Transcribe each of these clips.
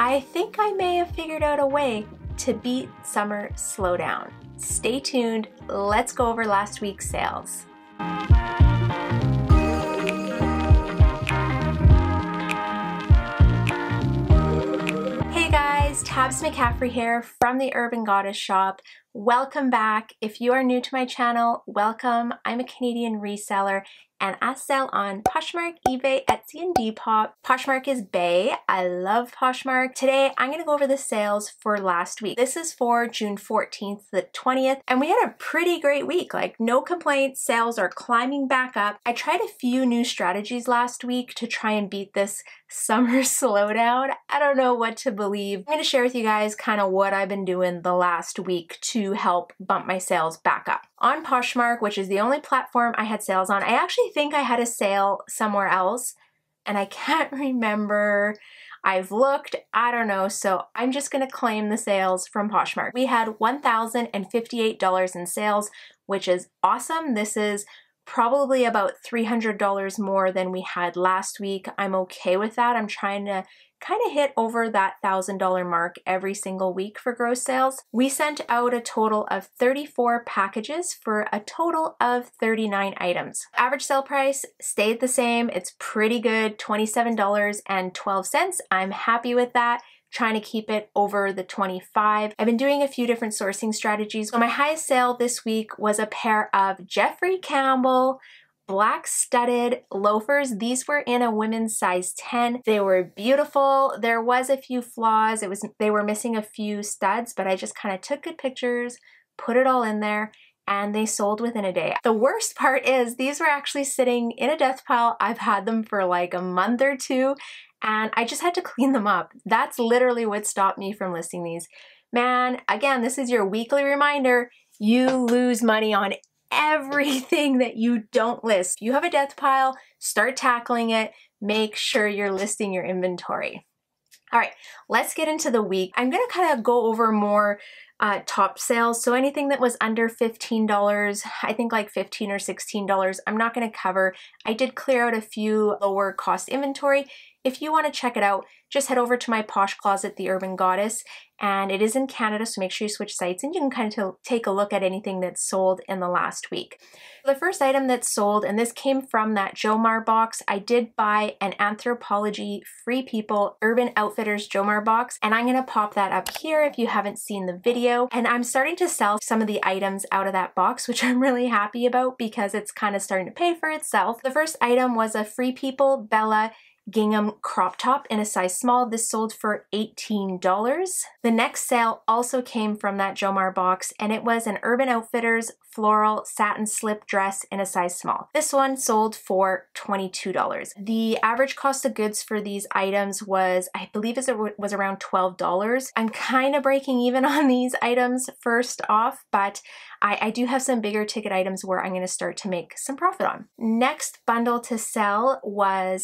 I think I may have figured out a way to beat summer slowdown. Stay tuned, let's go over last week's sales. Hey guys, Tabs McCaffrey here from the Urban Goddess shop. Welcome back. If you are new to my channel, welcome. I'm a Canadian reseller and I sell on Poshmark, eBay, Etsy, and Depop. Poshmark is bae. I love Poshmark. Today, I'm gonna go over the sales for last week. This is for June 14th, the 20th, and we had a pretty great week. Like, no complaints, sales are climbing back up. I tried a few new strategies last week to try and beat this summer slowdown. I don't know what to believe. I'm gonna share with you guys kind of what I've been doing the last week to help bump my sales back up. On Poshmark, which is the only platform I had sales on, I actually think I had a sale somewhere else and I can't remember. I've looked, I don't know, so I'm just gonna claim the sales from Poshmark. We had $1,058 in sales, which is awesome. This is probably about $300 more than we had last week. I'm okay with that. I'm trying to kind of hit over that $1,000 mark every single week for gross sales. We sent out a total of 34 packages for a total of 39 items. Average sale price stayed the same. It's pretty good, $27.12. I'm happy with that. Trying to keep it over the 25. I've been doing a few different sourcing strategies. So my highest sale this week was a pair of Jeffrey Campbell black studded loafers. These were in a women's size 10. They were beautiful. There was a few flaws. They were missing a few studs, but I just kind of took good pictures, put it all in there, and they sold within a day. The worst part is these were actually sitting in a death pile. I've had them for like a month or two, and I just had to clean them up. That's literally what stopped me from listing these. Man, again, this is your weekly reminder. You lose money on everything that you don't list. If you have a death pile, start tackling it. Make sure you're listing your inventory. All right, let's get into the week. I'm gonna kind of go over more top sales. So anything that was under $15, I think like $15 or $16, I'm not gonna cover. I did clear out a few lower cost inventory. If you want to check it out, just head over to my Posh Closet, The Urban Goddess, and it is in Canada, so make sure you switch sites and you can kind of take a look at anything that's sold in the last week. The first item that's sold, and this came from that Jomar box, I did buy an Anthropologie Free People Urban Outfitters Jomar box, and I'm going to pop that up here if you haven't seen the video. And I'm starting to sell some of the items out of that box, which I'm really happy about because it's kind of starting to pay for itself. The first item was a Free People Bella gingham crop top in a size small. This sold for $18. The next sale also came from that Jomar box, and it was an Urban Outfitters floral satin slip dress in a size small. This one sold for $22. The average cost of goods for these items was, I believe it was around $12. I'm kind of breaking even on these items first off, but I do have some bigger ticket items where I'm going to start to make some profit on. Next bundle to sell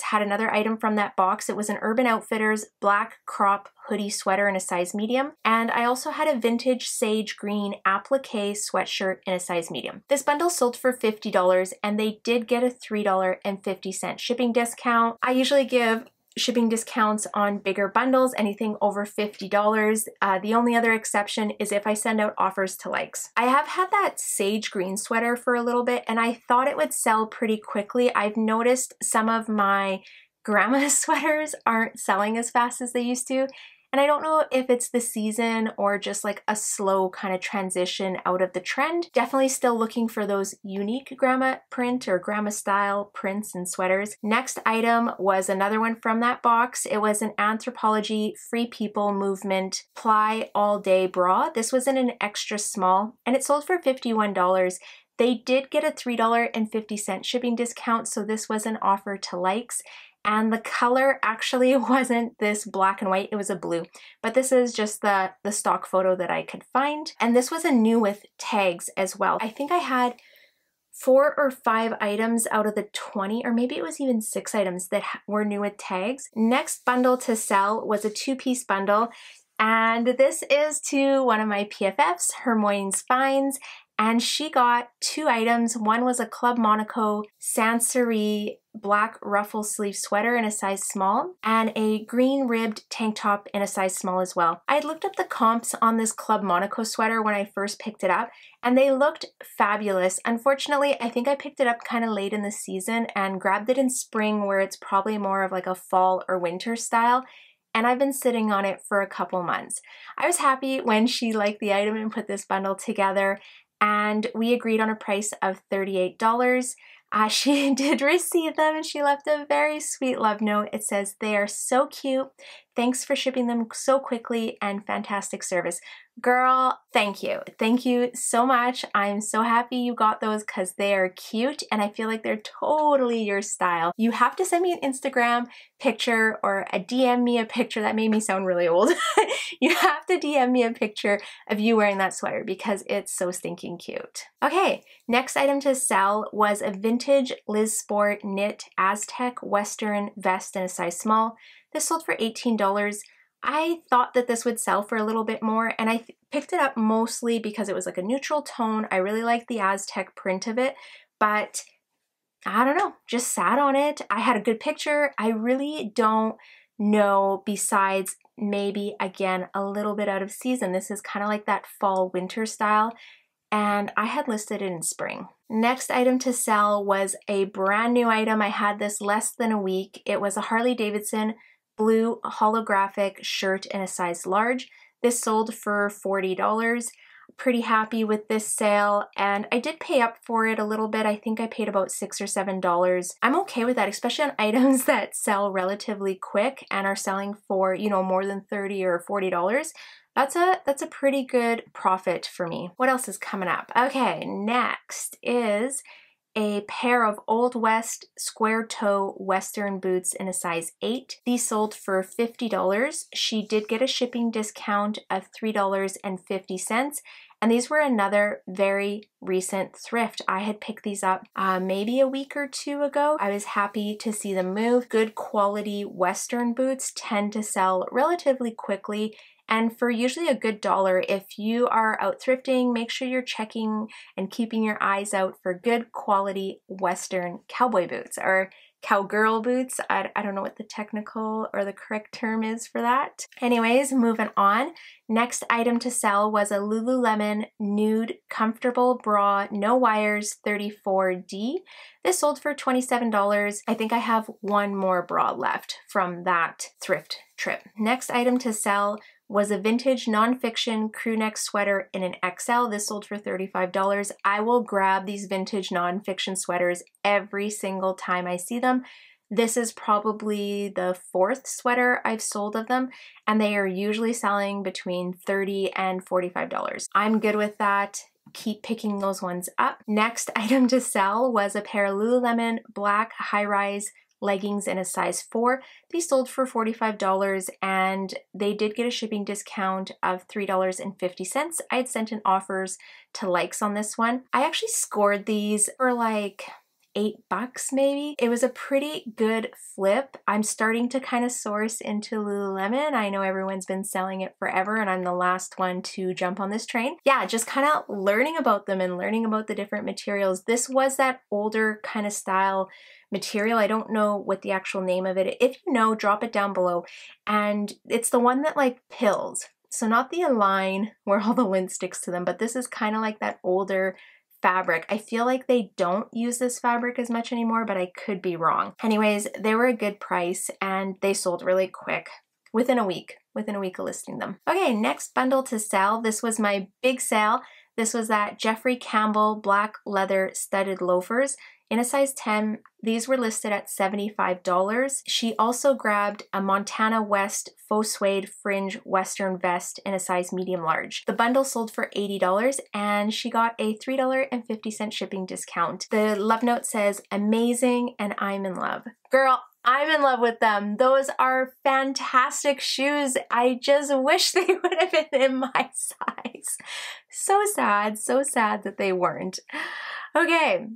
had another item from that box. It was an Urban Outfitters black crop hoodie sweater in a size medium, and I also had a vintage sage green applique sweatshirt in a size medium. This bundle sold for $50, and they did get a $3.50 shipping discount. I usually give shipping discounts on bigger bundles, anything over $50. The only other exception is if I send out offers to likes. I have had that sage green sweater for a little bit, and I thought it would sell pretty quickly. I've noticed some of my grandma sweaters aren't selling as fast as they used to. And I don't know if it's the season or just like a slow kind of transition out of the trend. Definitely still looking for those unique grandma print or grandma style prints and sweaters. Next item was another one from that box. It was an Anthropologie Free People Movement Ply All Day Bra. This was in an extra small and it sold for $51. They did get a $3.50 shipping discount, so this was an offer to likes. And the color actually wasn't this black and white, it was a blue. But this is just the stock photo that I could find. And this was a new with tags as well. I think I had 4 or 5 items out of the 20, or maybe it was even 6 items that were new with tags. Next bundle to sell was a 2-piece bundle. And this is to one of my PFFs, Hermione's Finds. and she got 2 items. One was a Club Monaco Sans Serif black ruffle sleeve sweater in a size small, and a green ribbed tank top in a size small as well. I had looked up the comps on this Club Monaco sweater when I first picked it up, and they looked fabulous. Unfortunately, I think I picked it up kind of late in the season and grabbed it in spring, where it's probably more of like a fall or winter style, and I've been sitting on it for a couple months. I was happy when she liked the item and put this bundle together, and we agreed on a price of $38. She did receive them, and she left a very sweet love note. It says, "They are so cute. Thanks for shipping them so quickly and fantastic service." Girl, thank you. Thank you so much. I'm so happy you got those because they are cute and I feel like they're totally your style. You have to send me an Instagram picture or a DM me a picture. That made me sound really old. You have to DM me a picture of you wearing that sweater because it's so stinking cute. Okay, next item to sell was a vintage Liz Sport knit Aztec Western vest in a size small. This sold for $18. I thought that this would sell for a little bit more, and I picked it up mostly because it was like a neutral tone. I really liked the Aztec print of it, but I don't know, just sat on it. I had a good picture. I really don't know, besides maybe, again, a little bit out of season. This is kind of like that fall winter style, and I had listed it in spring. Next item to sell was a brand new item. I had this less than a week. It was a Harley Davidson blue holographic shirt in a size large. This sold for $40. Pretty happy with this sale, and I did pay up for it a little bit. I think I paid about $6 or $7. I'm okay with that, especially on items that sell relatively quick and are selling for, you know, more than $30 or $40. That's a pretty good profit for me. What else is coming up? Okay, next is a pair of Old West square toe Western boots in a size 8. These sold for $50. She did get a shipping discount of $3.50, and these were another very recent thrift. I had picked these up maybe a week or two ago. I was happy to see them move. Good quality Western boots tend to sell relatively quickly, and for usually a good dollar. If you are out thrifting, make sure you're checking and keeping your eyes out for good quality Western cowboy boots or cowgirl boots. I don't know what the technical or the correct term is for that. Anyways, moving on. Next item to sell was a Lululemon Nude Comfortable Bra, no wires, 34D. This sold for $27. I think I have one more bra left from that thrift trip. Next item to sell was a vintage nonfiction crew neck sweater in an XL. This sold for $35. I will grab these vintage nonfiction sweaters every single time I see them. This is probably the 4th sweater I've sold of them, and they are usually selling between $30 and $45. I'm good with that. Keep picking those ones up. Next item to sell was a pair of Lululemon black high-rise leggings in a size 4. These sold for $45, and they did get a shipping discount of $3.50. I had sent in offers to likes on this one. I actually scored these for like $8 maybe. It was a pretty good flip. I'm starting to kind of source into Lululemon. I know everyone's been selling it forever, and I'm the last one to jump on this train. Yeah, just kind of learning about them and learning about the different materials. This was that older kind of style material. I don't know what the actual name of it. If you know, drop it down below. And it's the one that like pills. So not the Align where all the lint sticks to them, but this is kind of like that older fabric. I feel like they don't use this fabric as much anymore, but I could be wrong. Anyways, they were a good price and they sold really quick within a week of listing them. Okay, next bundle to sell. This was my big sale. This was that Jeffrey Campbell black leather studded loafers in a size 10. These were listed at $75. She also grabbed a Montana West faux suede fringe Western vest in a size medium large. The bundle sold for $80 and she got a $3.50 shipping discount. The love note says, "Amazing and I'm in love." Girl, I'm in love with them. Those are fantastic shoes. I just wish they would have been in my size. So sad that they weren't. Okay.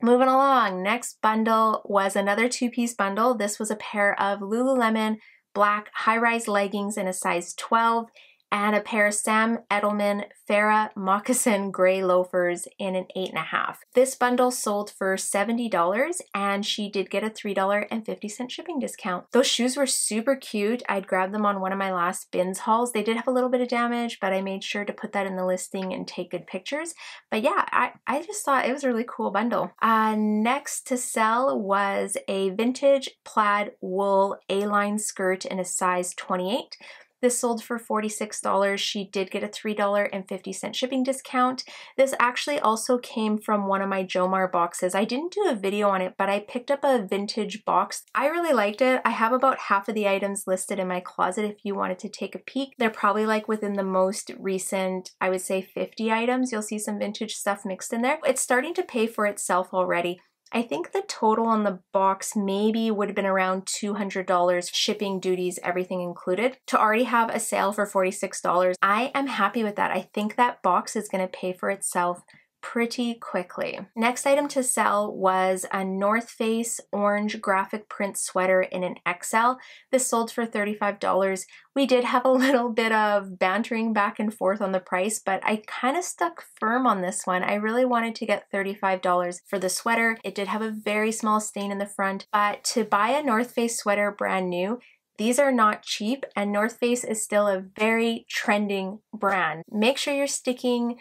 Moving along, next bundle was another 2-piece bundle. This was a pair of Lululemon black high-rise leggings in a size 12, and a pair of Sam Edelman Farrah moccasin gray loafers in an 8.5. This bundle sold for $70 and she did get a $3.50 shipping discount. Those shoes were super cute. I'd grabbed them on one of my last bins hauls. They did have a little bit of damage, but I made sure to put that in the listing and take good pictures. But yeah, I just thought it was a really cool bundle. Next to sell was a vintage plaid wool A-line skirt in a size 28. This sold for $46. She did get a $3.50 shipping discount. This actually also came from one of my Jomar boxes. I didn't do a video on it, but I picked up a vintage box. I really liked it. I have about half of the items listed in my closet if you wanted to take a peek. They're probably like within the most recent, I would say 50 items. You'll see some vintage stuff mixed in there. It's starting to pay for itself already. I think the total on the box maybe would have been around $200, shipping, duties, everything included. To already have a sale for $46, I am happy with that. I think that box is going to pay for itself pretty quickly. Next item to sell was a North Face orange graphic print sweater in an XL. This sold for $35. We did have a little bit of bantering back and forth on the price, but I kind of stuck firm on this one. I really wanted to get $35 for the sweater. It did have a very small stain in the front, but to buy a North Face sweater brand new, these are not cheap, and North Face is still a very trending brand. Make sure you're sticking,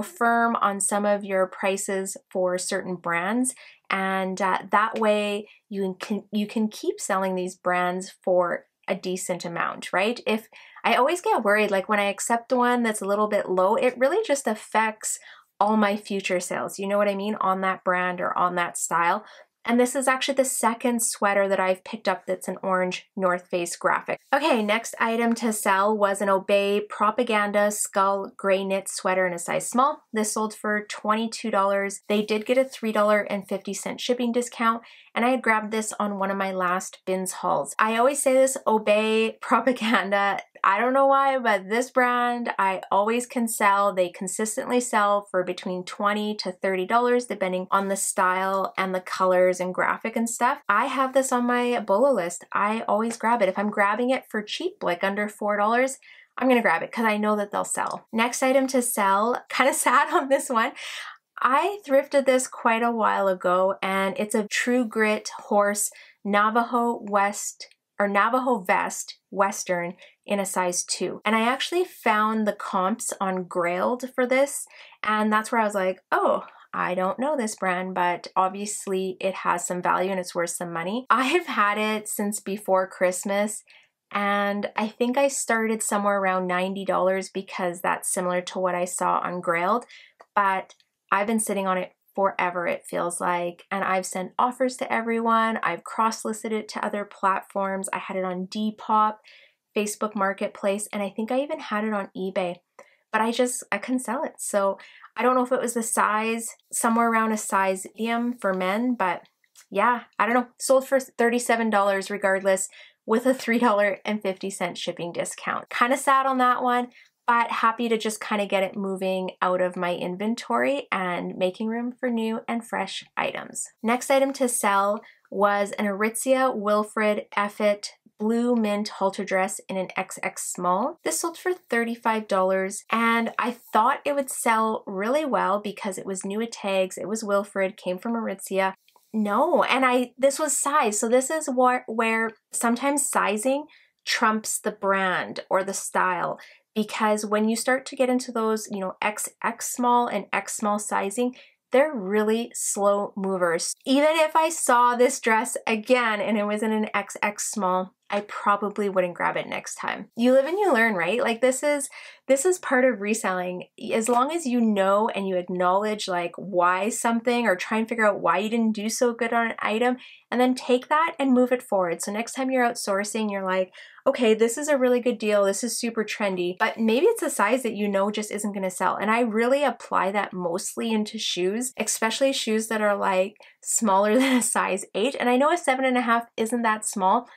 firm on some of your prices for certain brands, and that way you can keep selling these brands for a decent amount, right? If I always get worried, like when I accept one that's a little bit low, it really just affects all my future sales. You know what I mean? On that brand or on that style. And this is actually the second sweater that I've picked up that's an orange North Face graphic. Okay, next item to sell was an Obey Propaganda Skull Gray Knit sweater in a size small. This sold for $22. They did get a $3.50 shipping discount, and I had grabbed this on one of my last bins hauls. I always say this, Obey Propaganda. I don't know why, but this brand I always can sell. They consistently sell for between $20 to $30 depending on the style and the colors and graphic and stuff. I have this on my BOLO list. I always grab it. If I'm grabbing it for cheap, like under $4, I'm gonna grab it because I know that they'll sell. Next item to sell, kind of sad on this one. I thrifted this quite a while ago, and it's a True Grit Horse Navajo vest Western in a size 2. And I actually found the comps on Grailed for this, and that's where I was like, oh, I don't know this brand, but obviously it has some value and it's worth some money. I have had it since before Christmas, and I think I started somewhere around $90 because that's similar to what I saw on Grailed, but I've been sitting on it forever, it feels like, and I've sent offers to everyone. I've cross-listed it to other platforms. I had it on Depop, Facebook Marketplace, and I think I even had it on eBay, but I couldn't sell it. So I don't know if it was the size, somewhere around a size medium for men, but yeah, I don't know. Sold for $37 regardless with a $3.50 shipping discount. Kind of sad on that one, but happy to just kind of get it moving out of my inventory and making room for new and fresh items. Next item to sell was an Aritzia Wilfred Effett blue mint halter dress in an XX small. This sold for $35, and I thought it would sell really well because it was new at tags, it was Wilfred, came from Aritzia. No, and this was size, so this is where sometimes sizing trumps the brand or the style, because when you start to get into those, XX small and X small sizing, they're really slow movers. Even if I saw this dress again and it was in an XX small, I probably wouldn't grab it next time. You live and you learn, right? Like this is part of reselling. As long as you know and you acknowledge like why something, or try and figure out why you didn't do so good on an item, and then take that and move it forward. So next time you're outsourcing, you're like, okay, this is a really good deal. This is super trendy, but maybe it's a size that you know just isn't going to sell. And I really apply that mostly into shoes, especially shoes that are like smaller than a size 8. And I know a 7.5 isn't that small,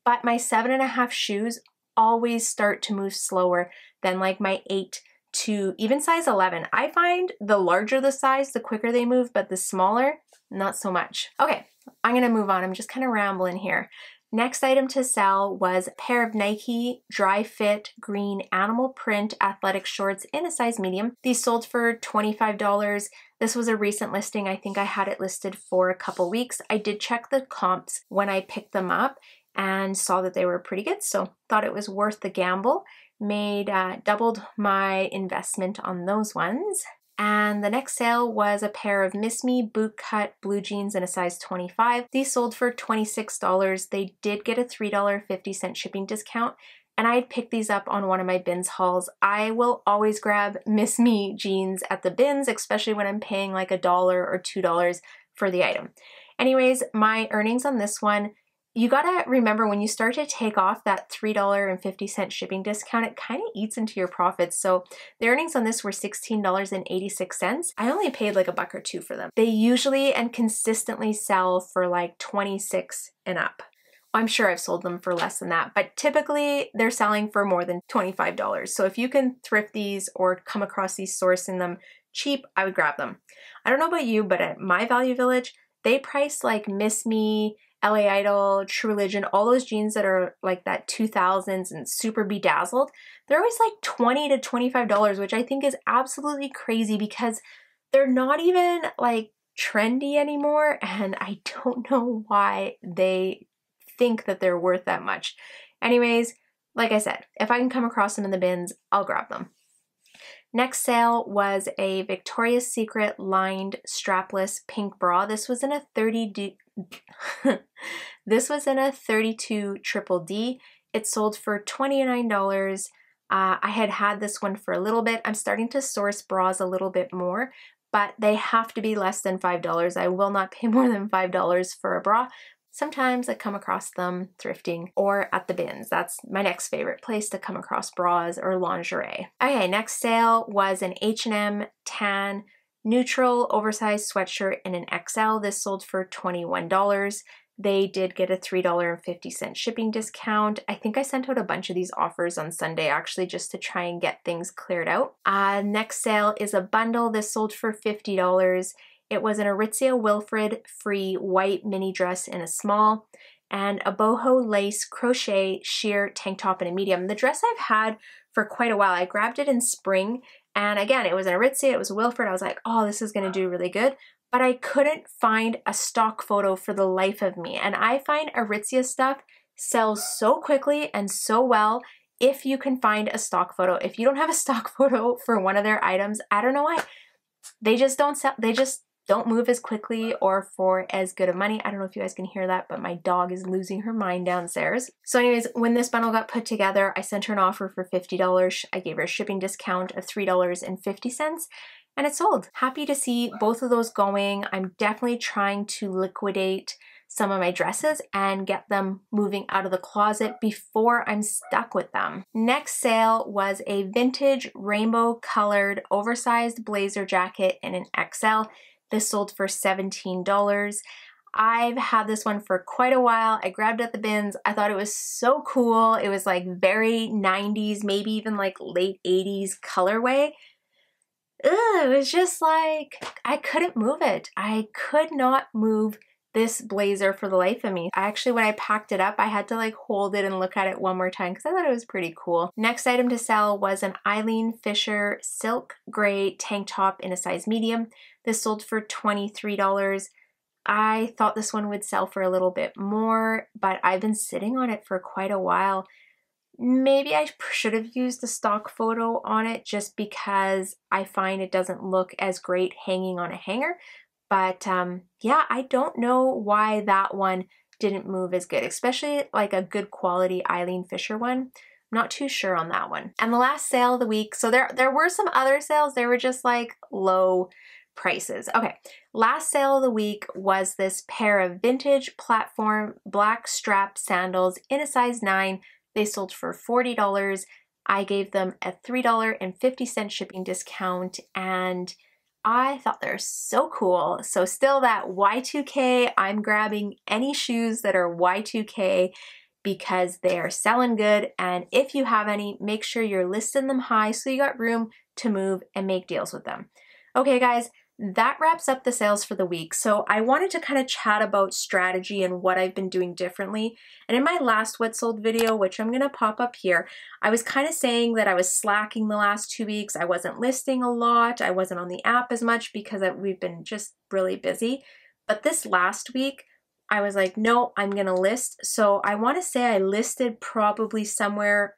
but my 7.5 shoes always start to move slower than like my 8 to even size 11. I find the larger the size, the quicker they move, but the smaller, not so much. Okay, I'm gonna move on. I'm just kind of rambling here. Next item to sell was a pair of Nike dry fit green animal print athletic shorts in a size medium. These sold for $25. This was a recent listing. I think I had it listed for a couple weeks. I did check the comps when I picked them up and saw that they were pretty good, so thought it was worth the gamble. Doubled my investment on those ones. And the next sale was a pair of Miss Me bootcut blue jeans in a size 25. These sold for $26. They did get a $3.50 shipping discount, and I had picked these up on one of my bins hauls. I will always grab Miss Me jeans at the bins, especially when I'm paying like $1 or $2 for the item. Anyways, my earnings on this one, you gotta remember when you start to take off that $3.50 shipping discount, it kind of eats into your profits. So the earnings on this were $16.86. I only paid like $1 or $2 for them. They usually and consistently sell for like $26 and up. I'm sure I've sold them for less than that, but typically they're selling for more than $25. So if you can thrift these or come across these sourcing them cheap, I would grab them. I don't know about you, but at my Value Village, they price like Miss Me, LA Idol, True Religion, all those jeans that are like that 2000s and super bedazzled, they're always like $20 to $25, which I think is absolutely crazy because they're not even like trendy anymore, and I don't know why they think that they're worth that much. Anyways, like I said, if I can come across them in the bins, I'll grab them. Next sale was a Victoria's Secret lined strapless pink bra. This was in a 32 triple D. It sold for $29. I had this one for a little bit. I'm starting to source bras a little bit more, but they have to be less than $5. I will not pay more than $5 for a bra. Sometimes I come across them thrifting or at the bins. That's my next favorite place to come across bras or lingerie. Okay, next sale was an H&M tan neutral oversized sweatshirt in an XL. This sold for $21. They did get a $3.50 shipping discount. I think I sent out a bunch of these offers on Sunday actually just to try and get things cleared out. Next sale is a bundle. This sold for $50. It was an Aritzia Wilfred free white mini dress in a small and a boho lace crochet sheer tank top in a medium. The dress I've had for quite a while. I grabbed it in spring, and again, it was an Aritzia, it was a Wilfred. I was like, oh, this is gonna do really good. But I couldn't find a stock photo for the life of me. And I find Aritzia stuff sells so quickly and so well if you can find a stock photo. If you don't have a stock photo for one of their items, I don't know why. They just don't sell, they just don't move as quickly or for as good of money. I don't know if you guys can hear that, but my dog is losing her mind downstairs. So anyways, when this bundle got put together, I sent her an offer for $50. I gave her a shipping discount of $3.50 and it sold. Happy to see both of those going. I'm definitely trying to liquidate some of my dresses and get them moving out of the closet before I'm stuck with them. Next sale was a vintage rainbow colored oversized blazer jacket in an XL. This sold for $17. I've had this one for quite a while. I grabbed it at the bins. I thought it was so cool. It was like very 90s, maybe even like late 80s colorway. Ugh, it was just like, I couldn't move it. I could not move this blazer for the life of me. When I packed it up, I had to like hold it and look at it one more time because I thought it was pretty cool. Next item to sell was an Eileen Fisher silk gray tank top in a size medium. This sold for $23. I thought this one would sell for a little bit more, but I've been sitting on it for quite a while. Maybe I should have used the stock photo on it just because I find it doesn't look as great hanging on a hanger. But yeah, I don't know why that one didn't move as good, especially like a good quality Eileen Fisher one. I'm not too sure on that one. And the last sale of the week, so there were some other sales, they were just like low prices. Okay, last sale of the week was this pair of vintage platform black strap sandals in a size 9. They sold for $40. I gave them a $3.50 shipping discount and I thought they're so cool. So still that Y2K, I'm grabbing any shoes that are Y2K because they are selling good. And if you have any, make sure you're listing them high so you got room to move and make deals with them. Okay guys, that wraps up the sales for the week. So I wanted to kind of chat about strategy and what I've been doing differently. And in my last what sold video, which I'm going to pop up here, I was kind of saying that I was slacking the last 2 weeks. I wasn't listing a lot. I wasn't on the app as much because we've been just really busy. But this last week, I was like, no, I'm going to list. So I want to say I listed probably somewhere,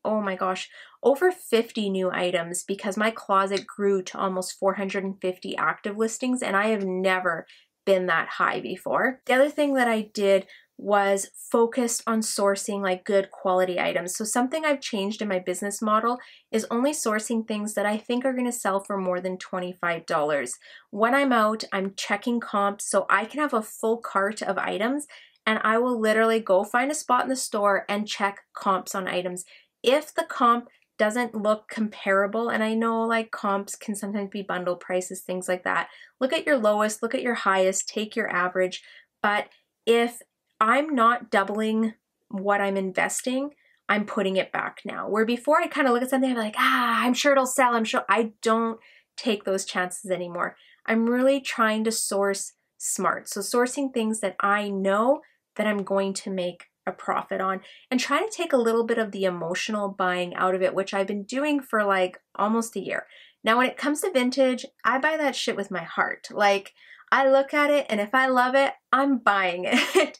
oh my gosh, over 50 new items because my closet grew to almost 450 active listings, and I have never been that high before. The other thing that I did was focused on sourcing like good quality items. So something I've changed in my business model is only sourcing things that I think are going to sell for more than $25. When I'm out, I'm checking comps so I can have a full cart of items, and I will literally go find a spot in the store and check comps on items. If the comp doesn't look comparable, and I know like comps can sometimes be bundle prices, things like that, look at your lowest, look at your highest, take your average. But if I'm not doubling what I'm investing, I'm putting it back now. Where before I kind of look at something, I'm like, I'm sure it'll sell, I'm sure. I don't take those chances anymore. I'm really trying to source smart. So sourcing things that I know that I'm going to make a profit on, and trying to take a little bit of the emotional buying out of it, which I've been doing for like almost a year. Now, when it comes to vintage, I buy that shit with my heart. Like, I look at it and if I love it, I'm buying it.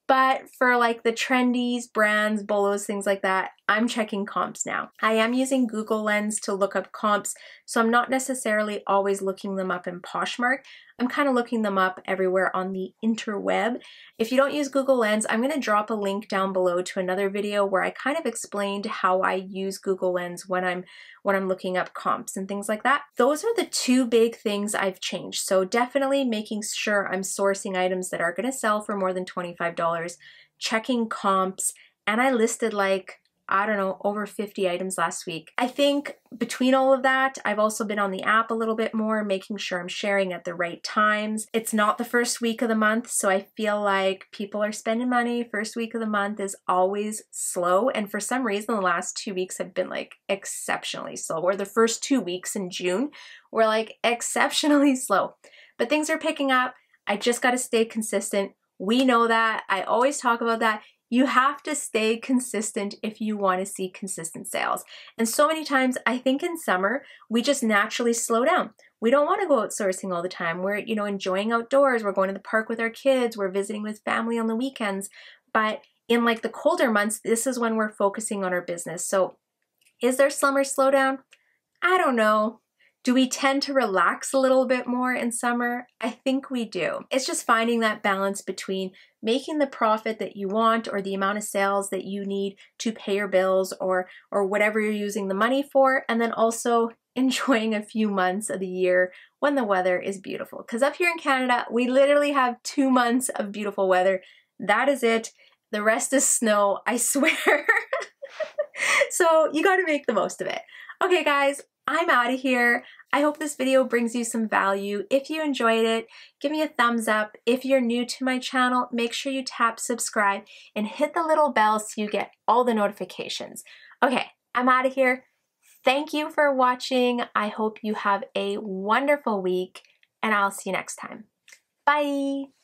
But for like the trendies, brands, bolos, things like that, I'm checking comps now. I am using Google Lens to look up comps, so I'm not necessarily always looking them up in Poshmark. I'm kind of looking them up everywhere on the interweb. If you don't use Google Lens, I'm going to drop a link down below to another video where I kind of explained how I use Google Lens when I'm looking up comps and things like that. Those are the two big things I've changed. So definitely making sure I'm sourcing items that are going to sell for more than $25, checking comps, and I listed like, I don't know, over 50 items last week. I think between all of that, I've also been on the app a little bit more, making sure I'm sharing at the right times. It's not the first week of the month, so I feel like people are spending money. First week of the month is always slow, and for some reason, the last 2 weeks have been like exceptionally slow, or the first 2 weeks in June were like exceptionally slow. But things are picking up. I just got to stay consistent. We know that. I always talk about that. You have to stay consistent if you want to see consistent sales. And so many times, I think in summer, we just naturally slow down. We don't want to go out sourcing all the time. We're, enjoying outdoors. We're going to the park with our kids. We're visiting with family on the weekends. But in like the colder months, this is when we're focusing on our business. So is there summer slowdown? I don't know. Do we tend to relax a little bit more in summer? I think we do. It's just finding that balance between making the profit that you want or the amount of sales that you need to pay your bills or whatever you're using the money for, and then also enjoying a few months of the year when the weather is beautiful. Because up here in Canada, we literally have 2 months of beautiful weather. That is it. The rest is snow, I swear. So you got to make the most of it. Okay, guys. I'm out of here. I hope this video brings you some value. If you enjoyed it, give me a thumbs up. If you're new to my channel, make sure you tap subscribe and hit the little bell so you get all the notifications. Okay, I'm out of here. Thank you for watching. I hope you have a wonderful week, and I'll see you next time. Bye.